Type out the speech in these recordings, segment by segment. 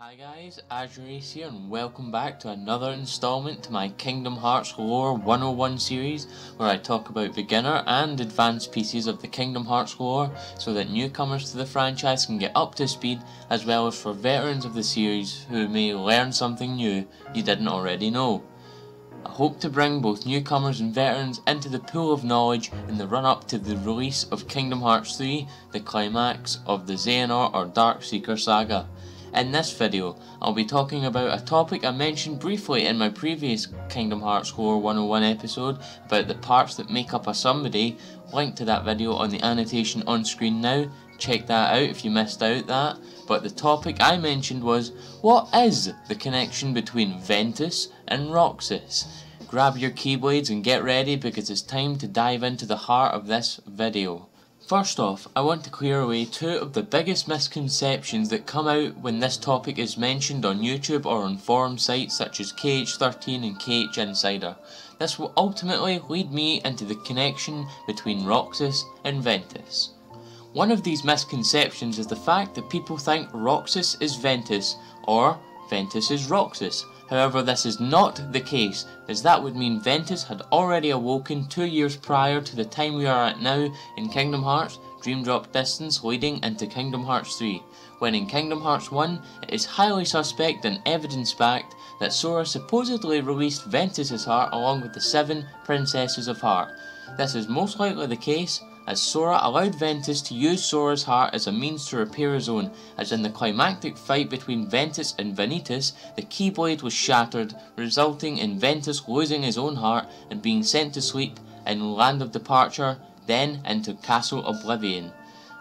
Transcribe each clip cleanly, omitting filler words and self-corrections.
Hi guys, Azurace here and welcome back to another installment to my Kingdom Hearts Lore 101 series where I talk about beginner and advanced pieces of the Kingdom Hearts lore so that newcomers to the franchise can get up to speed, as well as for veterans of the series who may learn something new you didn't already know. I hope to bring both newcomers and veterans into the pool of knowledge in the run up to the release of Kingdom Hearts 3, the climax of the Xehanort or Darkseeker saga. In this video, I'll be talking about a topic I mentioned briefly in my previous Kingdom Hearts Lore 101 episode about the parts that make up a somebody. Link to that video on the annotation on screen now, check that out if you missed out that. But the topic I mentioned was, what is the connection between Ventuss and Roxas? Grab your keyblades and get ready because it's time to dive into the heart of this video. First off, I want to clear away two of the biggest misconceptions that come out when this topic is mentioned on YouTube or on forum sites such as KH13 and KH Insider. This will ultimately lead me into the connection between Roxas and Ventuss. One of these misconceptions is the fact that people think Roxas is Ventuss or Ventuss is Roxas. However, this is not the case, as that would mean Ventuss had already awoken 2 years prior to the time we are at now in Kingdom Hearts Dream Drop Distance leading into Kingdom Hearts 3, when in Kingdom Hearts 1 it is highly suspect and evidence-backed that Sora supposedly released Ventuss's heart along with the 7 Princesses of Heart. This is most likely the case, as Sora allowed Ventuss to use Sora's heart as a means to repair his own, as in the climactic fight between Ventuss and Vanitas, the Keyblade was shattered, resulting in Ventuss losing his own heart and being sent to sleep in Land of Departure, then into Castle Oblivion.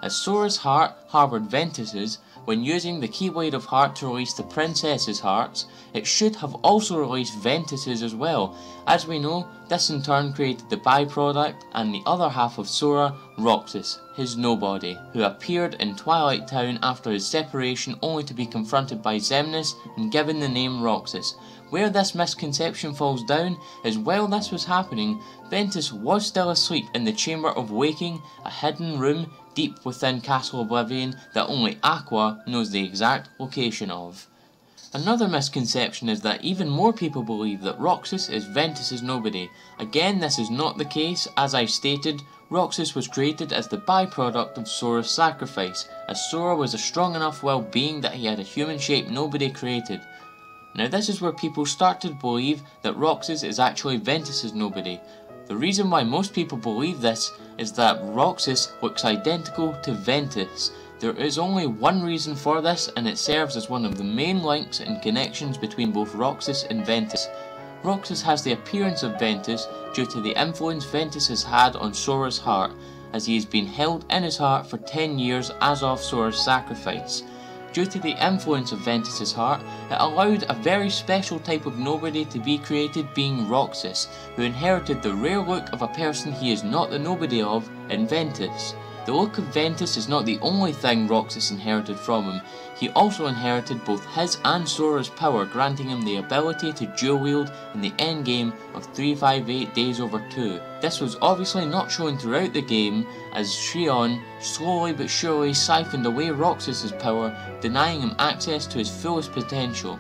As Sora's heart harboured Ventuss's, when using the Keyblade of Heart to release the Princess's hearts, it should have also released Ventuss's as well. As we know, this in turn created the byproduct and the other half of Sora, Roxas, his nobody, who appeared in Twilight Town after his separation only to be confronted by Xemnas and given the name Roxas. Where this misconception falls down is while this was happening, Ventuss was still asleep in the Chamber of Waking, a hidden room deep within Castle Oblivion that only Aqua knows the exact location of. Another misconception is that even more people believe that Roxas is Ventuss's nobody. Again, this is not the case. As I stated, Roxas was created as the byproduct of Sora's sacrifice, as Sora was a strong enough willed being that he had a human-shaped nobody created. Now this is where people start to believe that Roxas is actually Ventuss's nobody. The reason why most people believe this is that Roxas looks identical to Ventuss. There is only one reason for this, and it serves as one of the main links and connections between both Roxas and Ventuss. Roxas has the appearance of Ventuss due to the influence Ventuss has had on Sora's heart, as he has been held in his heart for 10 years as of Sora's sacrifice. Due to the influence of Ventuss's heart, it allowed a very special type of nobody to be created, being Roxas, who inherited the rare look of a person he is not the nobody of in Ventuss. The look of Ventuss is not the only thing Roxas inherited from him. He also inherited both his and Sora's power, granting him the ability to dual-wield in the endgame of 358 days over 2. This was obviously not shown throughout the game, as Xion slowly but surely siphoned away Roxas's power, denying him access to his fullest potential.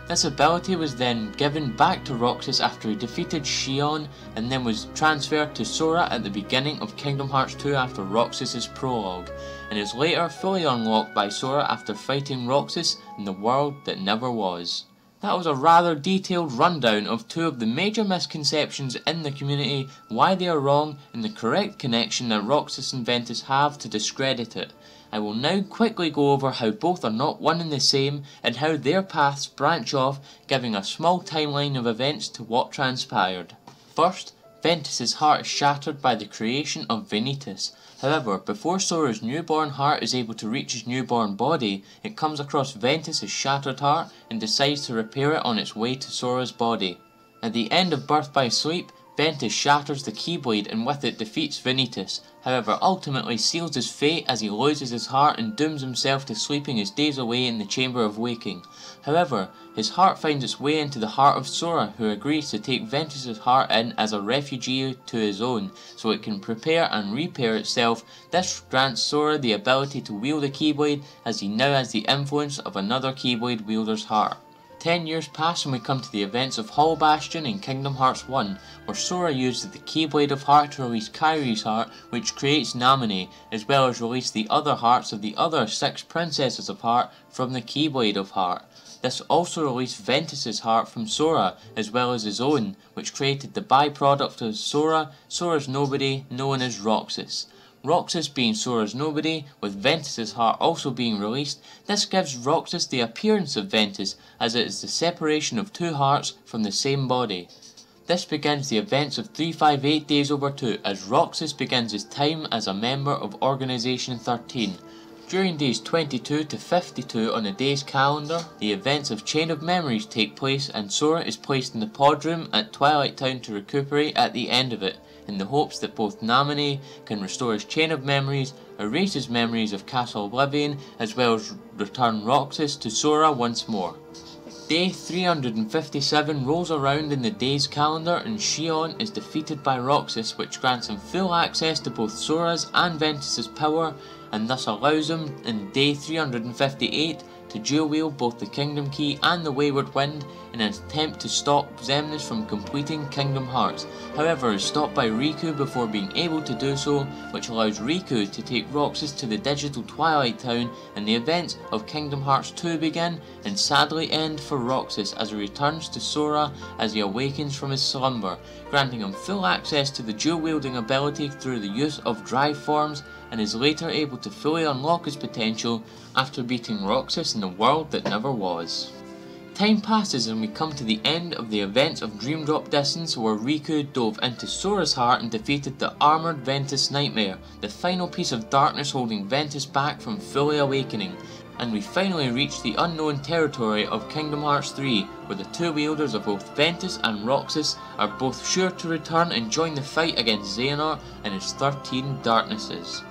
This ability was then given back to Roxas after he defeated Xion, and then was transferred to Sora at the beginning of Kingdom Hearts 2 after Roxas's prologue, and is later fully unlocked by Sora after fighting Roxas in the world that never was. That was a rather detailed rundown of two of the major misconceptions in the community, why they are wrong, and the correct connection that Roxas and Ventuss have to discredit it. I will now quickly go over how both are not one and the same, and how their paths branch off, giving a small timeline of events to what transpired. First, Ventuss's heart is shattered by the creation of Vanitas. However, before Sora's newborn heart is able to reach his newborn body, it comes across Ventuss's shattered heart and decides to repair it on its way to Sora's body. At the end of Birth by Sleep, Ventuss shatters the Keyblade and with it defeats Vanitas. however ultimately seals his fate as he loses his heart and dooms himself to sleeping his days away in the Chamber of Waking. However, his heart finds its way into the heart of Sora, who agrees to take Ventuss' heart in as a refugee to his own, so it can prepare and repair itself. This grants Sora the ability to wield a Keyblade, as he now has the influence of another Keyblade wielder's heart. 10 years pass and we come to the events of Hollow Bastion in Kingdom Hearts 1, where Sora uses the Keyblade of Heart to release Kairi's heart, which creates Naminé, as well as release the other hearts of the other 6 Princesses of Heart from the Keyblade of Heart. This also released Ventuss' heart from Sora, as well as his own, which created the byproduct of Sora's Nobody, known as Roxas. Roxas being Sora's Nobody, with Ventuss' heart also being released, this gives Roxas the appearance of Ventuss, as it is the separation of 2 hearts from the same body. This begins the events of 358 Days Over 2, as Roxas begins his time as a member of Organization 13. During days 22 to 52 on the day's calendar, the events of Chain of Memories take place and Sora is placed in the pod room at Twilight Town to recuperate at the end of it, in the hopes that both Naminé can restore his Chain of Memories, erase his memories of Castle Oblivion, as well as return Roxas to Sora once more. Day 357 rolls around in the day's calendar and Xion is defeated by Roxas, which grants him full access to both Sora's and Ventuss' power, and thus allows him in day 358 to dual-wield both the Kingdom Key and the Wayward Wind in an attempt to stop Xemnas from completing Kingdom Hearts. However, is stopped by Riku before being able to do so, which allows Riku to take Roxas to the digital Twilight Town, and the events of Kingdom Hearts 2 begin and sadly end for Roxas as he returns to Sora as he awakens from his slumber, granting him full access to the dual-wielding ability through the use of drive forms, and is later able to fully unlock his potential after beating Roxas in the world that never was. Time passes and we come to the end of the events of Dream Drop Distance, where Riku dove into Sora's heart and defeated the armoured Ventuss Nightmare, the final piece of darkness holding Ventuss back from fully awakening. And we finally reach the unknown territory of Kingdom Hearts 3, where the 2 wielders of both Ventuss and Roxas are both sure to return and join the fight against Xehanort and his 13 darknesses.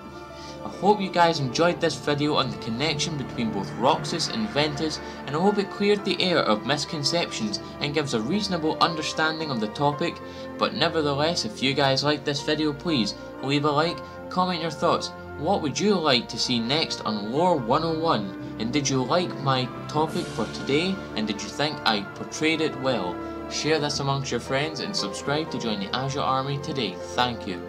I hope you guys enjoyed this video on the connection between both Roxas and Ventuss, and I hope it cleared the air of misconceptions and gives a reasonable understanding of the topic. But nevertheless, if you guys like this video, please leave a like, comment your thoughts. What would you like to see next on Lore 101? And did you like my topic for today? And did you think I portrayed it well? Share this amongst your friends and subscribe to join the Azure Army today. Thank you.